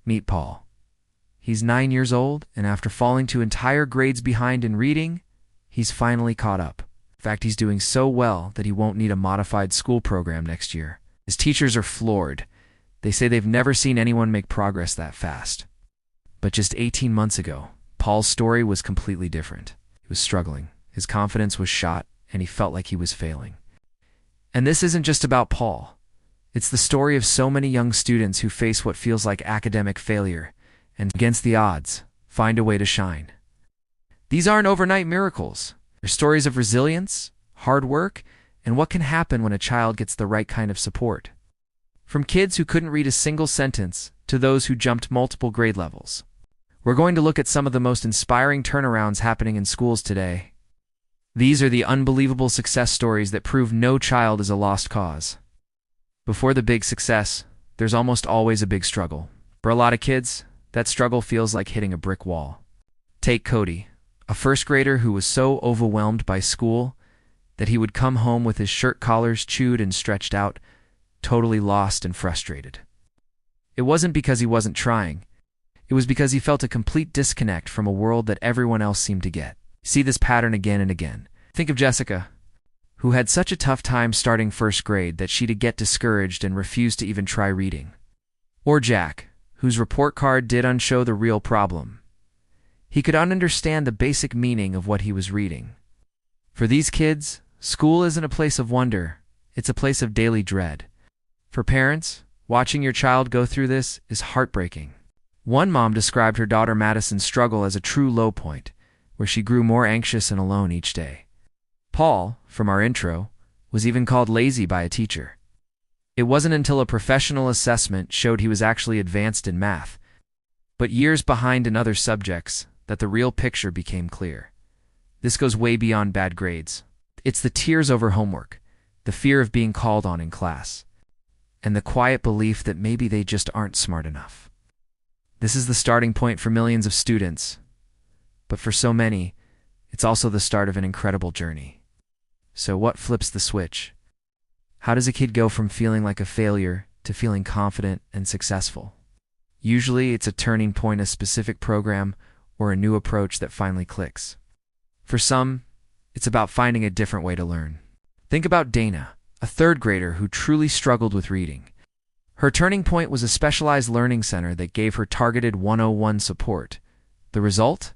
Meet Paul. He's 9 years old, and after falling 2 entire grades behind in reading, he's finally caught up. In fact, he's doing so well that he won't need a modified school program next year. His teachers are floored. They say they've never seen anyone make progress that fast. But just 18 months ago, Paul's story was completely different. He was struggling. His confidence was shot, and he felt like he was failing. And this isn't just about Paul. It's the story of so many young students who face what feels like academic failure, and against the odds, find a way to shine. These aren't overnight miracles. They're stories of resilience, hard work, and what can happen when a child gets the right kind of support. From kids who couldn't read a single sentence to those who jumped multiple grade levels. We're going to look at some of the most inspiring turnarounds happening in schools today. These are the unbelievable success stories that prove no child is a lost cause. Before the big success, there's almost always a big struggle. For a lot of kids, that struggle feels like hitting a brick wall. Take Cody, a first grader who was so overwhelmed by school that he would come home with his shirt collars chewed and stretched out, totally lost and frustrated. It wasn't because he wasn't trying. It was because he felt a complete disconnect from a world that everyone else seemed to get. See this pattern again and again. Think of Jessica, who had such a tough time starting first grade that she'd get discouraged and refused to even try reading. Or Jack, whose report card did unshow the real problem. He could understand the basic meaning of what he was reading. For these kids, school isn't a place of wonder, it's a place of daily dread. For parents, watching your child go through this is heartbreaking. One mom described her daughter Madison's struggle as a true low point, where she grew more anxious and alone each day. Paul, from our intro, was even called lazy by a teacher. It wasn't until a professional assessment showed he was actually advanced in math, but years behind in other subjects, that the real picture became clear. This goes way beyond bad grades. It's the tears over homework, the fear of being called on in class, and the quiet belief that maybe they just aren't smart enough. This is the starting point for millions of students, but for so many, it's also the start of an incredible journey. So what flips the switch? How does a kid go from feeling like a failure to feeling confident and successful? Usually it's a turning point, a specific program, or a new approach that finally clicks. For some, it's about finding a different way to learn. Think about Dana, a third grader who truly struggled with reading. Her turning point was a specialized learning center that gave her targeted 101 support. The result?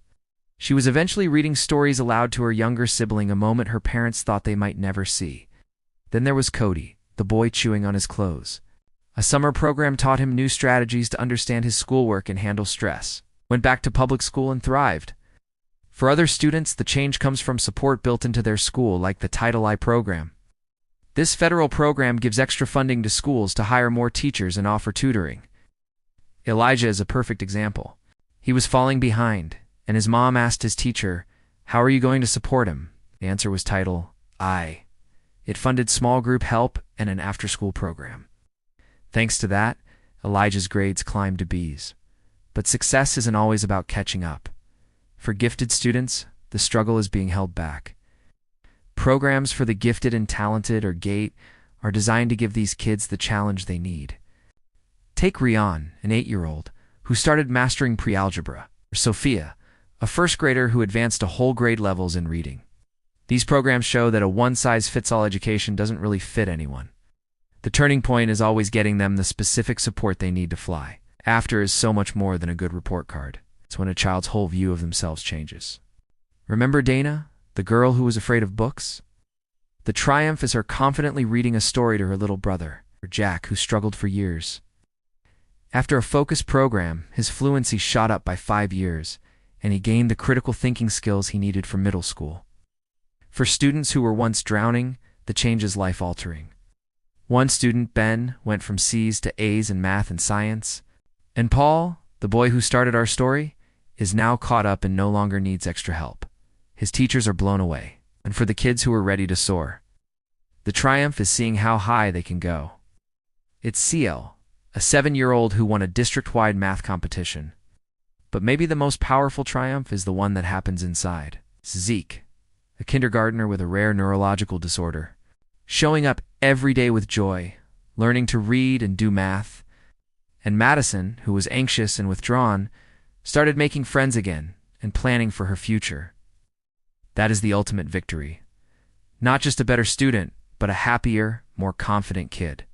She was eventually reading stories aloud to her younger sibling, a moment her parents thought they might never see. Then there was Cody, the boy chewing on his clothes. A summer program taught him new strategies to understand his schoolwork and handle stress. Went back to public school and thrived. For other students, the change comes from support built into their school, like the Title I program. This federal program gives extra funding to schools to hire more teachers and offer tutoring. Elijah is a perfect example. He was falling behind, and his mom asked his teacher, "How are you going to support him?" The answer was Title I. It funded small group help and an after-school program. Thanks to that, Elijah's grades climbed to B's. But success isn't always about catching up. For gifted students, the struggle is being held back. Programs for the gifted and talented, or GATE, are designed to give these kids the challenge they need. Take Rian, an 8-year-old, who started mastering pre-algebra, or Sophia, a first grader who advanced to whole grade levels in reading. These programs show that a one-size-fits-all education doesn't really fit anyone. The turning point is always getting them the specific support they need to fly. After is so much more than a good report card. It's when a child's whole view of themselves changes. Remember Dana, the girl who was afraid of books? The triumph is her confidently reading a story to her little brother, or Jack, who struggled for years. After a focused program, his fluency shot up by 5 years, and he gained the critical thinking skills he needed for middle school. For students who were once drowning, the change is life-altering. One student, Ben, went from C's to A's in math and science, and Paul, the boy who started our story, is now caught up and no longer needs extra help. His teachers are blown away, and for the kids who are ready to soar, the triumph is seeing how high they can go. It's CL, a 7-year-old who won a district-wide math competition. But maybe the most powerful triumph is the one that happens inside. Zeke, a kindergartner with a rare neurological disorder, showing up every day with joy, learning to read and do math, And Madison, who was anxious and withdrawn, started making friends again and planning for her future. That is the ultimate victory. Not just a better student, but a happier, more confident kid.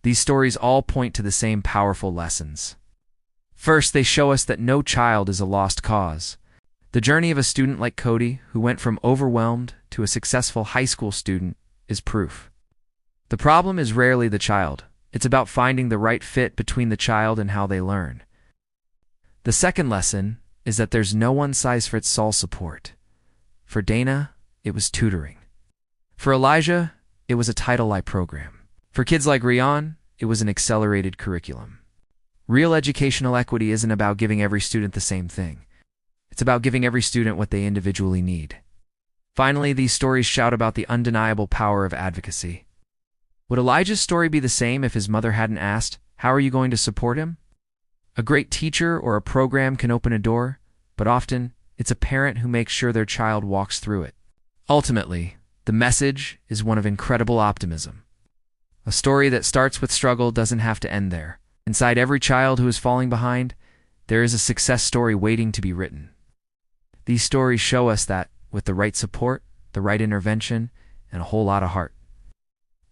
These stories all point to the same powerful lessons. First, they show us that no child is a lost cause. The journey of a student like Cody, who went from overwhelmed to a successful high school student, is proof. The problem is rarely the child. It's about finding the right fit between the child and how they learn. The second lesson is that there's no one-size-fits-all support. For Dana, it was tutoring. For Elijah, it was a Title I program. For kids like Rian, it was an accelerated curriculum. Real educational equity isn't about giving every student the same thing. It's about giving every student what they individually need. Finally, these stories shout about the undeniable power of advocacy. Would Elijah's story be the same if his mother hadn't asked, "How are you going to support him?" A great teacher or a program can open a door, but often it's a parent who makes sure their child walks through it. Ultimately, the message is one of incredible optimism. A story that starts with struggle doesn't have to end there. Inside every child who is falling behind, there is a success story waiting to be written. These stories show us that, with the right support, the right intervention, and a whole lot of heart,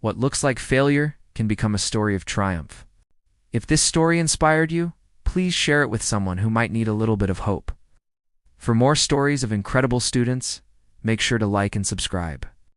what looks like failure can become a story of triumph. If this story inspired you, please share it with someone who might need a little bit of hope. For more stories of incredible students, make sure to like and subscribe.